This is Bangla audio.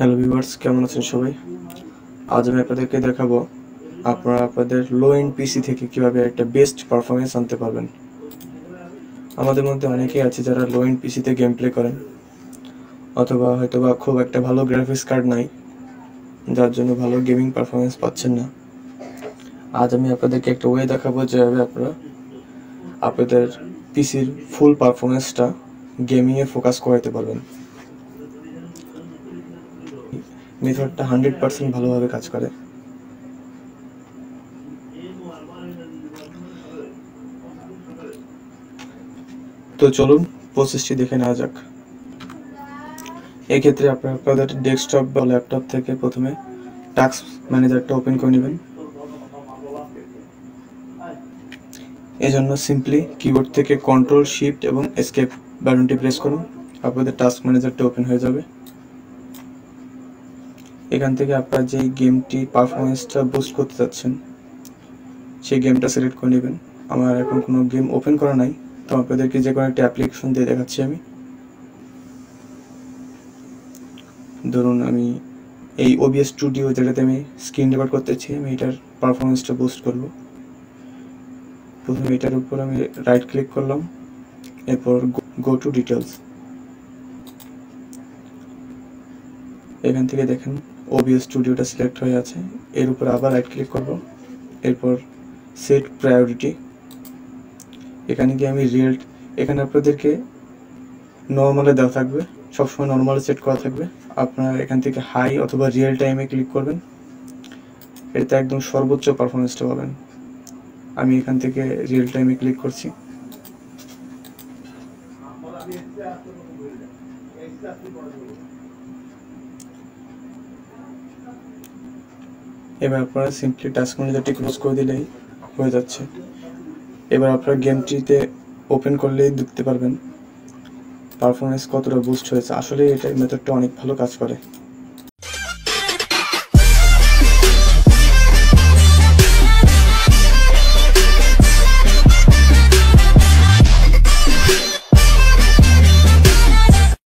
হ্যালো ভিউয়ার্স, কেমন আছেন সবাই? আজ আমি আপনাদেরকে দেখাবো আপনারা আপনাদের লো এন্ড পিসি থেকে কিভাবে একটা বেস্ট পারফরমেন্স আনতে পারবেন। আমাদের মধ্যে অনেকেই আছে যারা লো এন্ড পিসিতে গেম প্লে করেন, অথবা হয়তোবা খুব একটা ভালো গ্রাফিক্স কার্ড নাই, যার জন্য ভালো গেমিং পারফরমেন্স পাচ্ছেন না। আজ আমি আপনাদেরকে একটা ওয়ে দেখাবো যেভাবে আপনারা আপনাদের পিসির ফুল পারফরমেন্সটা গেমিংয়ে ফোকাস করাতে পারবেন। মেথডটা 100% ভালোভাবে কাজ করে। তো চলুন প্রসেসটি দেখে নেওয়া যাক। এক্ষেত্রে আপনারা আপনাদের ডেস্কটপ বা ল্যাপটপ থেকে প্রথমে টাস্ক ম্যানেজারটা ওপেন করে নেবেন। এজন্য সিম্পলি কিবোর্ড থেকে কন্ট্রোল শিফট এবং এসকেপ বাটনটি প্রেস করুন, আপনাদের টাস্ক ম্যানেজারটা ওপেন হয়ে যাবে। এখান থেকে আপনারা যেই গেমটি পারফরমেন্সটা বুস্ট করতে চাচ্ছেন সেই গেমটা সিলেক্ট করে নেবেন। আমার এখন কোনো গেম ওপেন করা নাই, তো আপনাদেরকে যে কোনো একটা অ্যাপ্লিকেশন দিয়ে দেখাচ্ছি আমি। ধরুন আমি এই OBS স্টুডিও, যেটাতে আমি স্ক্রিন রেকর্ড করতেছি, আমি এটার পারফরমেন্সটা বুস্ট করব। প্রথমে এটার উপর আমি রাইট ক্লিক করলাম, এরপর গো টু ডিটেলস। এখান থেকে দেখেন OBS স্টুডিওটা সিলেক্ট হয়ে আছে। এর উপর আবার রাইট ক্লিক করব, এরপর সেট প্রায়োরিটি। এখানে গিয়ে আমি এখানে আপনাদেরকে নর্মালে দেওয়া থাকবে, সবসময় নর্মালে সেট করা থাকবে। আপনারা এখান থেকে হাই অথবা রিয়েল টাইমে ক্লিক করবেন, এতে একদম সর্বোচ্চ পারফরমেন্সটা পাবেন। আমি এখান থেকে রিয়েল টাইমে ক্লিক করছি। এবার আপনারা সিম্পলি টাস্ক ম্যানেজারটি ক্লোজ করে দিলেই হয়ে যাচ্ছে। এবার আপনারা গেমটিতে ওপেন করলেই দেখতে পারবেন পারফরমেন্স কতটা বুস্ট হয়েছে। আসলে এটা মেথডটা অনেক ভালো কাজ করে।